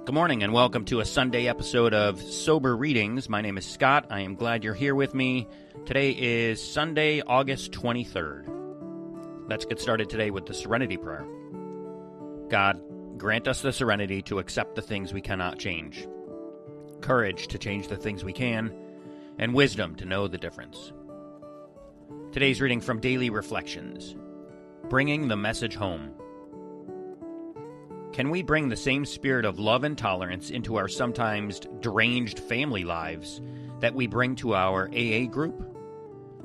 Good morning and welcome to a Sunday episode of Sober Readings. My name is Scott. I am glad you're here with me. Today is Sunday, August 23rd. Let's get started today with the Serenity Prayer. God, grant us the serenity to accept the things we cannot change, courage to change the things we can, and wisdom to know the difference. Today's reading from Daily Reflections, Bringing the Message Home. Can we bring the same spirit of love and tolerance into our sometimes deranged family lives that we bring to our AA group?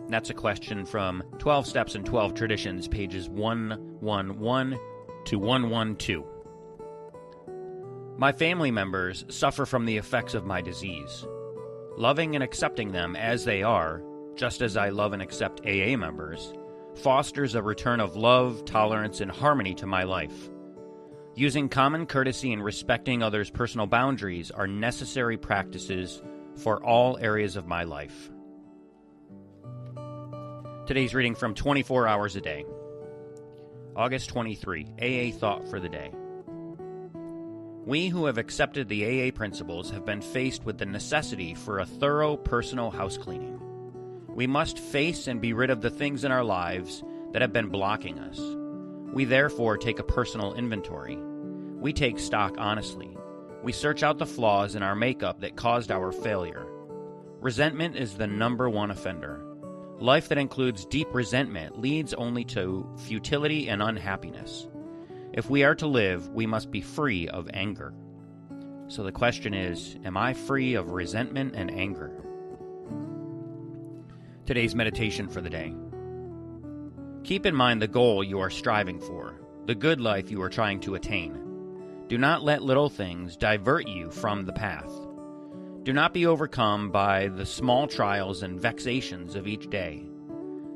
That's a question from 12 Steps and 12 Traditions, pages 111 to 112. My family members suffer from the effects of my disease. Loving and accepting them as they are, just as I love and accept AA members, fosters a return of love, tolerance, and harmony to my life. Using common courtesy and respecting others' personal boundaries are necessary practices for all areas of my life. Today's reading from 24 Hours a Day. August 23, AA Thought for the Day. We who have accepted the AA principles have been faced with the necessity for a thorough personal house cleaning. We must face and be rid of the things in our lives that have been blocking us. We therefore take a personal inventory. We take stock honestly. We search out the flaws in our makeup that caused our failure. Resentment is the number one offender. Life that includes deep resentment leads only to futility and unhappiness. If we are to live, we must be free of anger. So the question is, am I free of resentment and anger? Today's meditation for the day. Keep in mind the goal you are striving for, the good life you are trying to attain. Do not let little things divert you from the path. Do not be overcome by the small trials and vexations of each day.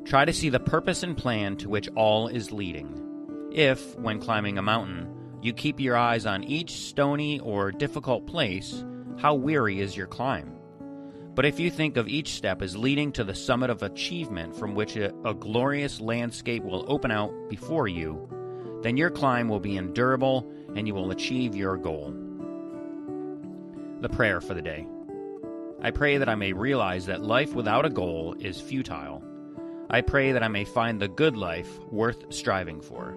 Try to see the purpose and plan to which all is leading. If, when climbing a mountain, you keep your eyes on each stony or difficult place, how weary is your climb? But if you think of each step as leading to the summit of achievement from which a glorious landscape will open out before you, then your climb will be endurable and you will achieve your goal. The prayer for the day. I pray that I may realize that life without a goal is futile. I pray that I may find the good life worth striving for.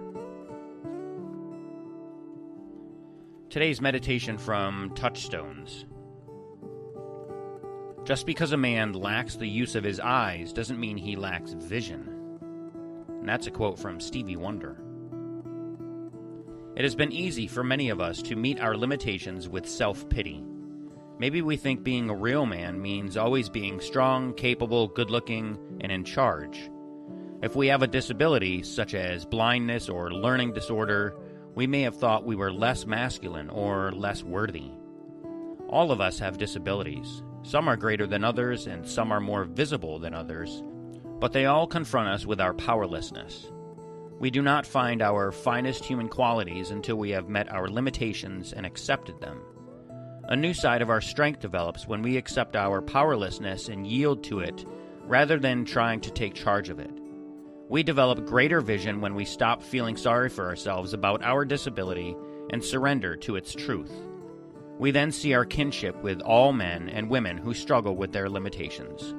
Today's meditation from Touchstones. Just because a man lacks the use of his eyes doesn't mean he lacks vision. And that's a quote from Stevie Wonder. It has been easy for many of us to meet our limitations with self-pity. Maybe we think being a real man means always being strong, capable, good-looking, and in charge. If we have a disability, such as blindness or learning disorder, we may have thought we were less masculine or less worthy. All of us have disabilities. Some are greater than others, and some are more visible than others, but they all confront us with our powerlessness. We do not find our finest human qualities until we have met our limitations and accepted them. A new side of our strength develops when we accept our powerlessness and yield to it, rather than trying to take charge of it. We develop greater vision when we stop feeling sorry for ourselves about our disability and surrender to its truth. We then see our kinship with all men and women who struggle with their limitations.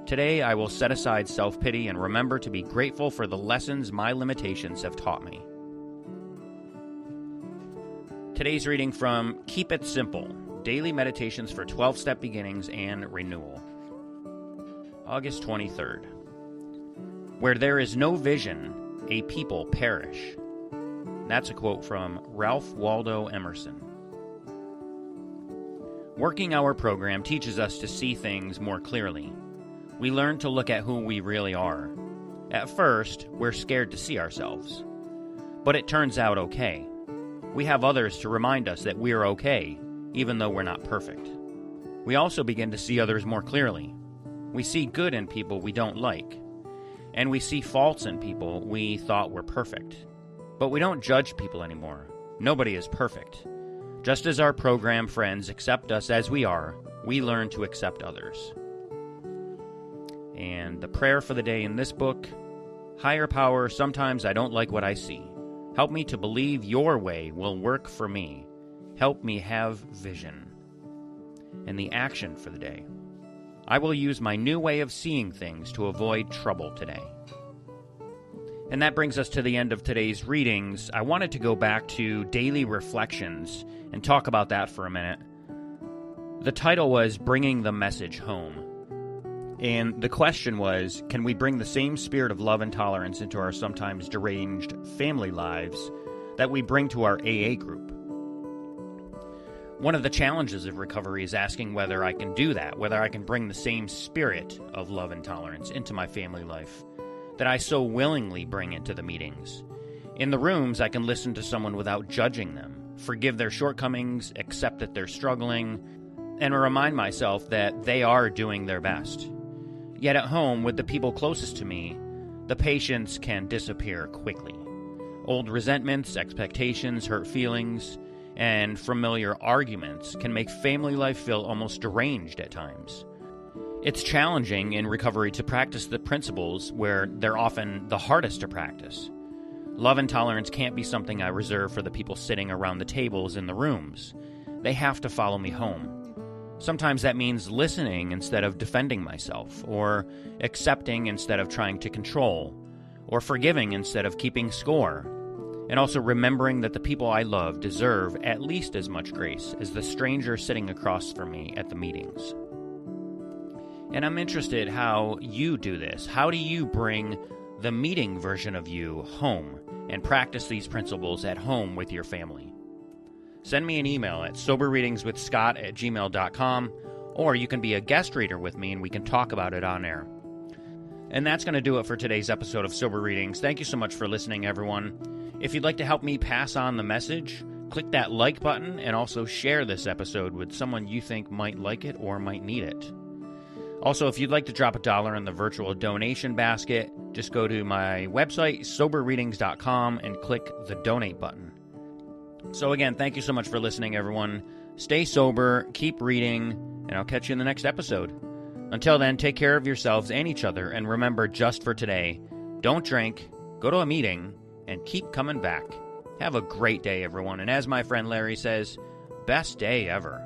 Today, I will set aside self-pity and remember to be grateful for the lessons my limitations have taught me. Today's reading from Keep It Simple, Daily Meditations for 12-Step Beginnings and Renewal. August 23rd. Where there is no vision, a people perish. That's a quote from Ralph Waldo Emerson. Working our program teaches us to see things more clearly. We learn to look at who we really are. At first, we're scared to see ourselves. But it turns out okay. We have others to remind us that we're okay, even though we're not perfect. We also begin to see others more clearly. We see good in people we don't like. And we see faults in people we thought were perfect. But we don't judge people anymore. Nobody is perfect. Just as our program friends accept us as we are, we learn to accept others. And the prayer for the day in this book, Higher Power, sometimes I don't like what I see. Help me to believe your way will work for me. help me have vision. And the action for the day: I will use my new way of seeing things to avoid trouble today. And that brings us to the end of today's readings. I wanted to go back to daily reflections and talk about that for a minute. The title was Bringing the Message Home. And the question was, can we bring the same spirit of love and tolerance into our sometimes deranged family lives that we bring to our AA group? One of the challenges of recovery is asking whether I can do that, whether I can bring the same spirit of love and tolerance into my family life that I so willingly bring into the meetings. In the rooms, I can listen to someone without judging them, forgive their shortcomings, accept that they're struggling, and remind myself that they are doing their best. Yet at home, with the people closest to me, the patience can disappear quickly. Old resentments, expectations, hurt feelings, and familiar arguments can make family life feel almost deranged at times. It's challenging in recovery to practice the principles where they're often the hardest to practice. Love and tolerance can't be something I reserve for the people sitting around the tables in the rooms. They have to follow me home. Sometimes that means listening instead of defending myself, or accepting instead of trying to control, or forgiving instead of keeping score, and also remembering that the people I love deserve at least as much grace as the stranger sitting across from me at the meetings. And I'm interested how you do this. How do you bring the meeting version of you home and practice these principles at home with your family? Send me an email at soberreadingswithscott@gmail.com, or you can be a guest reader with me and we can talk about it on air. And that's going to do it for today's episode of Sober Readings. Thank you so much for listening, everyone. If you'd like to help me pass on the message, click that like button and also share this episode with someone you think might like it or might need it. Also, if you'd like to drop $1 in the virtual donation basket, just go to my website, soberreadings.com, and click the donate button. So again, thank you so much for listening, everyone. Stay sober, keep reading, and I'll catch you in the next episode. Until then, take care of yourselves and each other, and remember, just for today, don't drink, go to a meeting, and keep coming back. Have a great day, everyone, and as my friend Larry says, best day ever.